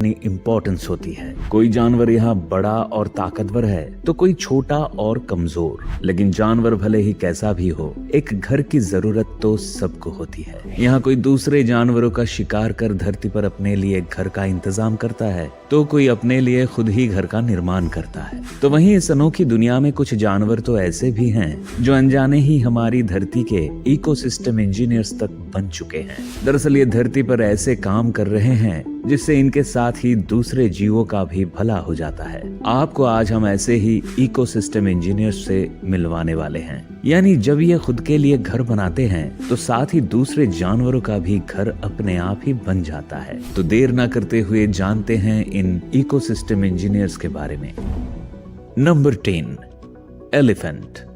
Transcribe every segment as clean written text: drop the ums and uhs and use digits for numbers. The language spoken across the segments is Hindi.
इम्पोर्टेंस होती है। कोई जानवर यहाँ बड़ा और ताकतवर है तो कोई छोटा और कमजोर, लेकिन जानवर भले ही कैसा भी हो, एक घर की जरूरत तो सबको होती है। यहाँ कोई दूसरे जानवरों का शिकार कर धरती पर अपने लिए घर का इंतजाम करता है तो कोई अपने लिए खुद ही घर का निर्माण करता है। तो वहीं इस अनोखी दुनिया में कुछ जानवर तो ऐसे भी हैं जो अनजाने ही हमारी धरती के इकोसिस्टम इंजीनियर्स तक बन चुके हैं। दरअसल ये धरती पर ऐसे काम कर रहे हैं जिससे इनके साथ ही दूसरे जीवों का भी भला हो जाता है। आपको आज हम ऐसे ही इकोसिस्टम इंजीनियर्स से मिलवाने वाले हैं। यानी जब ये खुद के लिए घर बनाते हैं तो साथ ही दूसरे जानवरों का भी घर अपने आप ही बन जाता है। तो देर ना करते हुए जानते हैं इन इकोसिस्टम इंजीनियर्स के बारे में। Number 10, elephant.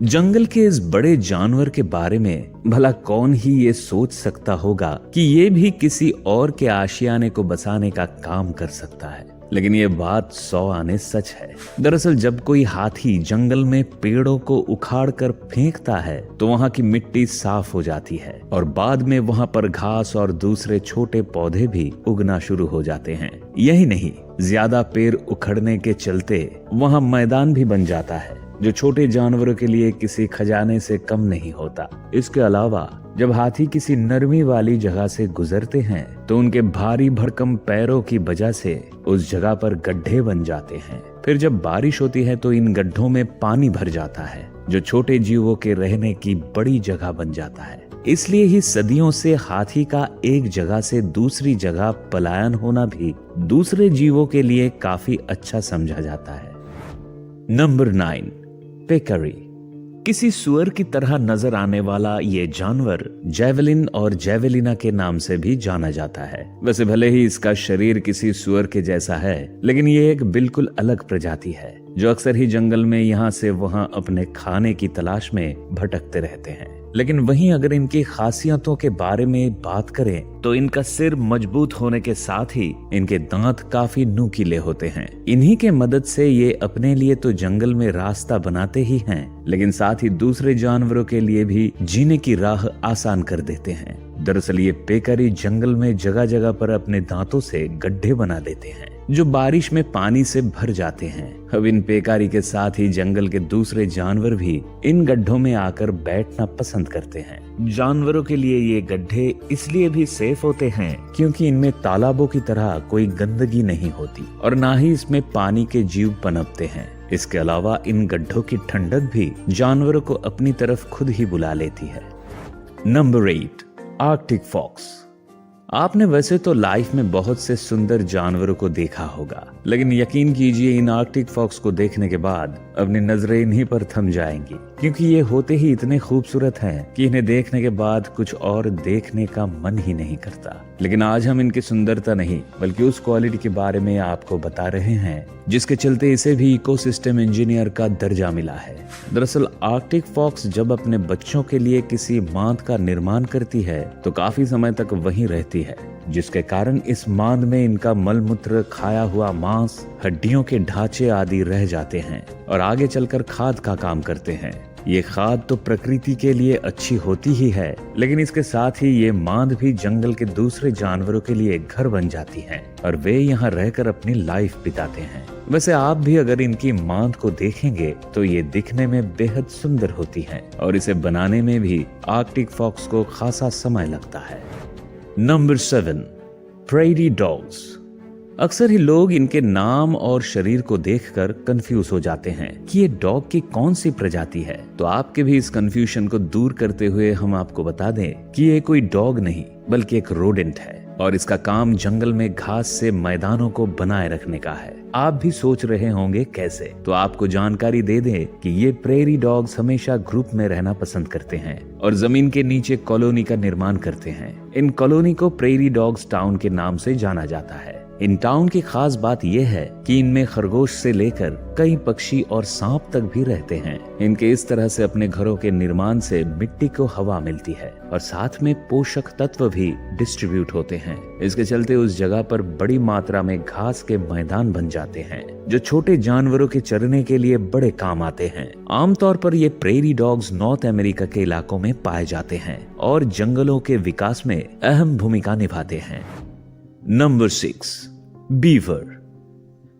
जंगल के इस बड़े जानवर के बारे में भला कौन ही ये सोच सकता होगा कि ये भी किसी और के आशियाने को बसाने का काम कर सकता है, लेकिन ये बात 100 आने सच है। दरअसल जब कोई हाथी जंगल में पेड़ों को उखाड़ कर फेंकता है तो वहाँ की मिट्टी साफ हो जाती है और बाद में वहाँ पर घास और दूसरे छोटे पौधे भी उगना शुरू हो जाते हैं। यही नहीं, ज्यादा पेड़ उखड़ने के चलते वहाँ मैदान भी बन जाता है जो छोटे जानवरों के लिए किसी खजाने से कम नहीं होता। इसके अलावा जब हाथी किसी नरमी वाली जगह से गुजरते हैं तो उनके भारी भरकम पैरों की वजह से उस जगह पर गड्ढे बन जाते हैं। फिर जब बारिश होती है तो इन गड्ढों में पानी भर जाता है जो छोटे जीवों के रहने की बड़ी जगह बन जाता है। इसलिए ही सदियों से हाथी का एक जगह से दूसरी जगह पलायन होना भी दूसरे जीवों के लिए काफी अच्छा समझा जाता है। नंबर 9, पेकरी। किसी सुअर की तरह नजर आने वाला ये जानवर जैवलिन और जैवलिना के नाम से भी जाना जाता है। वैसे भले ही इसका शरीर किसी सुअर के जैसा है, लेकिन ये एक बिल्कुल अलग प्रजाति है जो अक्सर ही जंगल में यहाँ से वहाँ अपने खाने की तलाश में भटकते रहते हैं। लेकिन वहीं अगर इनकी खासियतों के बारे में बात करें तो इनका सिर मजबूत होने के साथ ही इनके दांत काफी नुकीले होते हैं। इन्हीं के मदद से ये अपने लिए तो जंगल में रास्ता बनाते ही हैं, लेकिन साथ ही दूसरे जानवरों के लिए भी जीने की राह आसान कर देते हैं। दरअसल ये पेकरी जंगल में जगह जगह पर अपने दांतों से गड्ढे बना देते हैं जो बारिश में पानी से भर जाते हैं। अब इन पेकारी के साथ ही जंगल के दूसरे जानवर भी इन गड्ढों में आकर बैठना पसंद करते हैं। जानवरों के लिए ये गड्ढे इसलिए भी सेफ होते हैं क्योंकि इनमें तालाबों की तरह कोई गंदगी नहीं होती और ना ही इसमें पानी के जीव पनपते हैं। इसके अलावा इन गड्ढों की ठंडक भी जानवरों को अपनी तरफ खुद ही बुला लेती है। Number 8, Arctic fox. आपने वैसे तो लाइफ में बहुत से सुंदर जानवरों को देखा होगा, लेकिन यकीन कीजिए इन आर्कटिक फॉक्स को देखने के बाद अपनी नजरें इन्हीं पर थम जाएंगी, क्योंकि ये होते ही इतने खूबसूरत हैं कि इन्हें देखने के बाद कुछ और देखने का मन ही नहीं करता। लेकिन आज हम इनकी सुंदरता नहीं बल्कि उस क्वालिटी के बारे में आपको बता रहे हैं जिसके चलते इसे भी इकोसिस्टम इंजीनियर का दर्जा मिला है। दरअसल आर्कटिक फॉक्स जब अपने बच्चों के लिए किसी मांद का निर्माण करती है तो काफी समय तक वहीं रहती है, जिसके कारण इस मांद में इनका मलमूत्र, खाया हुआ मांस, हड्डियों के ढांचे आदि रह जाते हैं और आगे चलकर खाद का काम करते हैं। ये खाद तो प्रकृति के लिए अच्छी होती ही है, लेकिन इसके साथ ही ये मांद भी जंगल के दूसरे जानवरों के लिए घर बन जाती है और वे यहाँ रहकर अपनी लाइफ बिताते हैं। वैसे आप भी अगर इनकी मांद को देखेंगे तो ये दिखने में बेहद सुंदर होती है और इसे बनाने में भी आर्कटिक फॉक्स को खासा समय लगता है। Number 7, prairie dogs. अक्सर ही लोग इनके नाम और शरीर को देखकर कंफ्यूज हो जाते हैं कि ये डॉग की कौन सी प्रजाति है। तो आपके भी इस कंफ्यूजन को दूर करते हुए हम आपको बता दें कि ये कोई डॉग नहीं बल्कि एक रोडेंट है और इसका काम जंगल में घास से मैदानों को बनाए रखने का है। आप भी सोच रहे होंगे कैसे, तो आपको जानकारी दे दें कि ये प्रेरी डॉग्स हमेशा ग्रुप में रहना पसंद करते हैं और जमीन के नीचे कॉलोनी का निर्माण करते हैं। इन कॉलोनी को प्रेरी डॉग्स टाउन के नाम से जाना जाता है। इन टाउन की खास बात यह है कि इनमें खरगोश से लेकर कई पक्षी और सांप तक भी रहते हैं। इनके इस तरह से अपने घरों के निर्माण से मिट्टी को हवा मिलती है और साथ में पोषक तत्व भी डिस्ट्रीब्यूट होते हैं। इसके चलते उस जगह पर बड़ी मात्रा में घास के मैदान बन जाते हैं जो छोटे जानवरों के चरने के लिए बड़े काम आते हैं। आमतौर पर ये प्रेरी डॉग्स नॉर्थ अमेरिका के इलाकों में पाए जाते हैं और जंगलों के विकास में अहम भूमिका निभाते हैं। Number 6, beaver.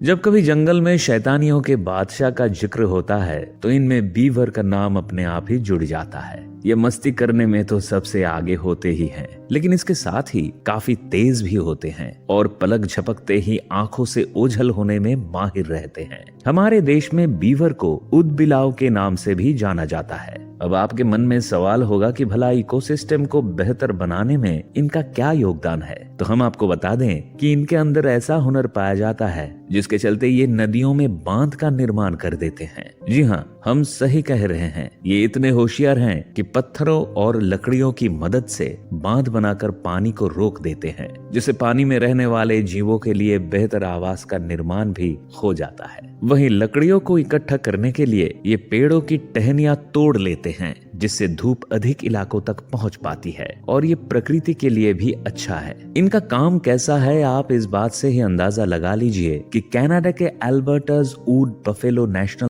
जब कभी जंगल में शैतानियों के बादशाह का जिक्र होता है तो इनमें बीवर का नाम अपने आप ही जुड़ जाता है। ये मस्ती करने में तो सबसे आगे होते ही हैं, लेकिन इसके साथ ही काफी तेज भी होते हैं और पलक झपकते ही आंखों से ओझल होने में माहिर रहते हैं। हमारे देश में बीवर को ऊदबिलाव के नाम से भी जाना जाता है। अब आपके मन में सवाल होगा कि भला इकोसिस्टम को बेहतर बनाने में इनका क्या योगदान है, तो हम आपको बता दें कि इनके अंदर ऐसा हुनर पाया जाता है जिसके चलते ये नदियों में बांध का निर्माण कर देते हैं। जी हाँ, हम सही कह रहे हैं। ये इतने होशियार हैं कि पत्थरों और लकड़ियों की मदद से बांध बनाकर पानी को रोक देते हैं, जिससे पानी में रहने वाले जीवों के लिए बेहतर आवास का निर्माण भी हो जाता है। वहीं लकड़ियों को इकट्ठा करने के लिए ये पेड़ों की टहनियां तोड़ लेते हैं, जिससे धूप अधिक इलाकों तक पहुंच पाती है और ये प्रकृति के लिए भी अच्छा है। इनका काम कैसा है आप इस बात से ही अंदाजा लगा लीजिए कि कनाडा के एल्बर्टास ऊड बफेलो नेशनल